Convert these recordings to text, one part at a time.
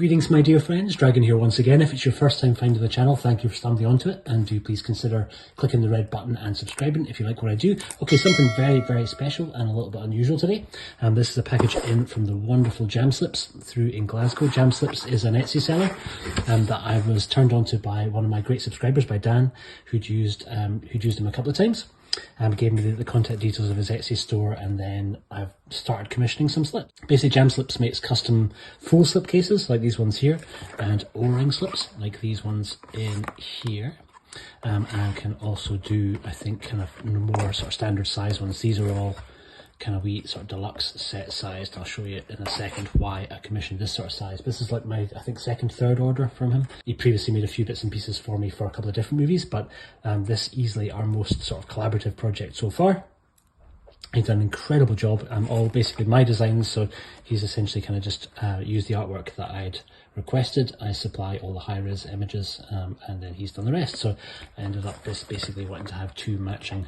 Greetings my dear friends, Dragon here once again. If it's your first time finding the channel, thank you for stumbling onto it, and do please consider clicking the red button and subscribing if you like what I do. Okay, something very special and a little bit unusual today. This is a package in from the wonderful JAMS Slips through in Glasgow. JAMS Slips is an Etsy seller that I was turned on to by one of my great subscribers, by Dan, who'd used him a couple of times. Gave me the contact details of his Etsy store, and then I've started commissioning some slips. Basically, JAMS Slips makes custom full slip cases like these ones here, and O-ring slips like these ones in here. And can also do, I think, kind of more sort of standard size ones. These are all kind of wee sort of deluxe set sized. I'll show you in a second why I commissioned this sort of size. But this is like my, I think, third order from him. He previously made a few bits and pieces for me for a couple of different movies, but this easily our most sort of collaborative project so far. He's done an incredible job. All basically my designs, so he's essentially kind of just used the artwork that I'd requested. I supply all the high-res images, and then he's done the rest. So I ended up just basically wanting to have two matching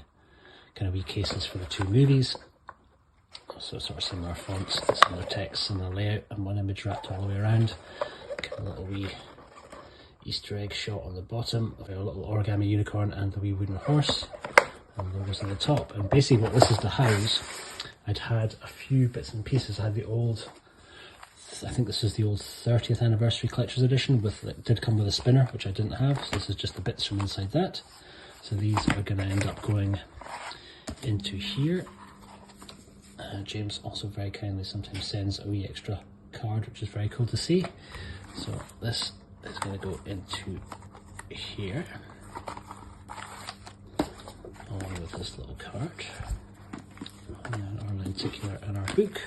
kind of wee cases for the two movies. So sort of similar fonts, similar text, similar layout, and one image wrapped all the way around. Kind of a little wee Easter egg shot on the bottom of a little origami unicorn and the wee wooden horse, and logos on the top. And basically what this is to house, I'd had a few bits and pieces. I had the old, I think this is the old 30th anniversary collector's edition, it did come with a spinner, which I didn't have, so this is just the bits from inside that. So these are going to end up going into here. James also very kindly sometimes sends a wee extra card, which is very cool to see. So this is going to go into here, along with this little card, and our lenticular and our book.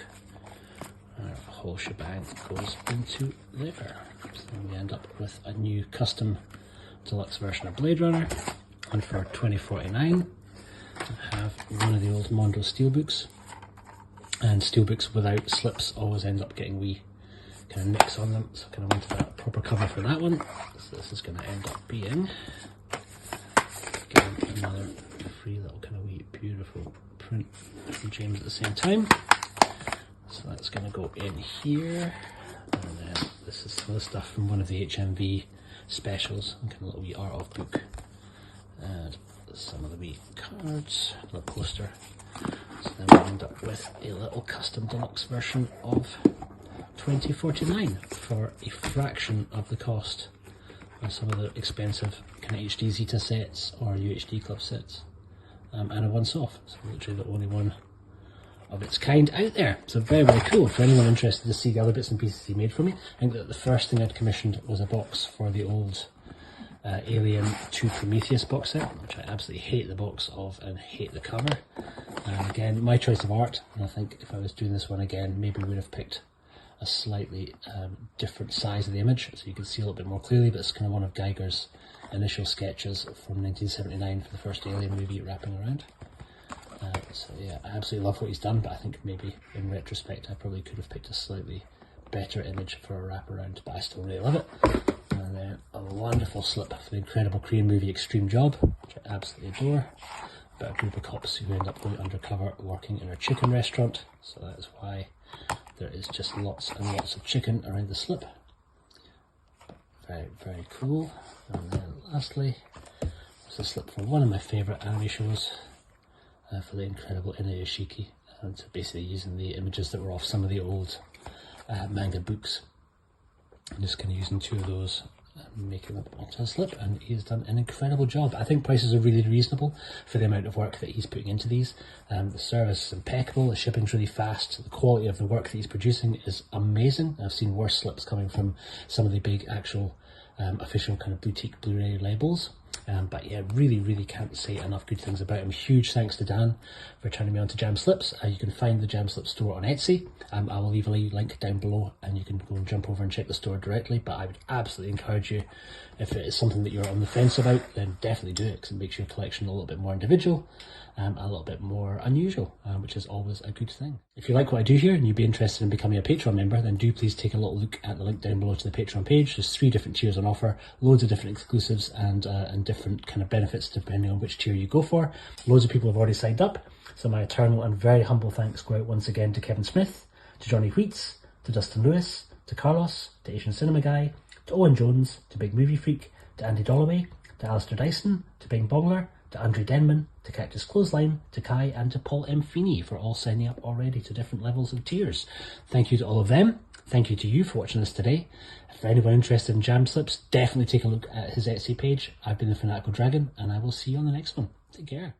Our whole shebang goes into there. So then we end up with a new custom deluxe version of Blade Runner, and for $20.49 I have one of the old Mondo steelbooks. And steelbooks without slips always end up getting wee kind of nicks on them, so I kind of wanted a proper cover for that one. So this is going to end up being, again, another free little kind of wee beautiful print from James at the same time. So that's going to go in here, and then this is some of the stuff from one of the HMV specials, and kind of a little wee art of book, and some of the wee cards, a little poster. So then we end up with a little custom deluxe version of $20.49 for a fraction of the cost of some of the expensive kind of HD Zeta sets or UHD Club sets, and a once-off. So literally the only one of its kind out there. So very cool. For anyone interested to see the other bits and pieces he made for me, I think that the first thing I'd commissioned was a box for the old Alien 2 Prometheus box set, which I absolutely hate the box of and hate the cover. Again, my choice of art, and I think if I was doing this one again, maybe we would have picked a slightly different size of the image so you can see a little bit more clearly, but it's kind of one of Geiger's initial sketches from 1979 for the first Alien movie wrapping around. So yeah, I absolutely love what he's done, but I think maybe in retrospect I probably could have picked a slightly better image for a wraparound, but I still really love it. And then a wonderful slip for the incredible Korean movie Extreme Job, which I absolutely adore, about a group of cops who end up going undercover working in a chicken restaurant. So that is why there is just lots and lots of chicken around the slip. Very cool. And then lastly, there's a slip from one of my favourite anime shows, for the incredible Inuyashiki, and basically using the images that were off some of the old manga books. I'm just kind of using two of those and making them onto a slip, and he's done an incredible job. I think prices are really reasonable for the amount of work that he's putting into these. The service is impeccable, the shipping's really fast, the quality of the work that he's producing is amazing. I've seen worse slips coming from some of the big actual official kind of boutique Blu-ray labels. But yeah, really can't say enough good things about him. Huge thanks to Dan for turning me on to JAMS Slips. You can find the JAMS Slips store on Etsy. I will leave a link down below and you can go and jump over and check the store directly, but I would absolutely encourage you, if it is something that you're on the fence about, then definitely do it, because it makes your collection a little bit more individual, a little bit more unusual, which is always a good thing. If you like what I do here and you'd be interested in becoming a Patreon member, then do please take a little look at the link down below to the Patreon page. There's 3 different tiers on offer, loads of different exclusives and different kind of benefits depending on which tier you go for. Loads of people have already signed up, so my eternal and very humble thanks go out once again to Kevin Smith, to Johnny Wheats, to Dustin Lewis, to Carlos, to Asian Cinema Guy, to Owen Jones, to Big Movie Freak, to Andy Dolloway, to Alistair Dyson, to Bing Bongler, to Andrew Denman, to Cactus Clothesline, to Kai, and to Paul M. Feeney for all signing up already to different levels of tiers. Thank you to all of them. Thank you to you for watching this today. If anyone interested in Jam Slips, definitely take a look at his Etsy page. I've been the Fanatical Dragon, and I will see you on the next one. Take care.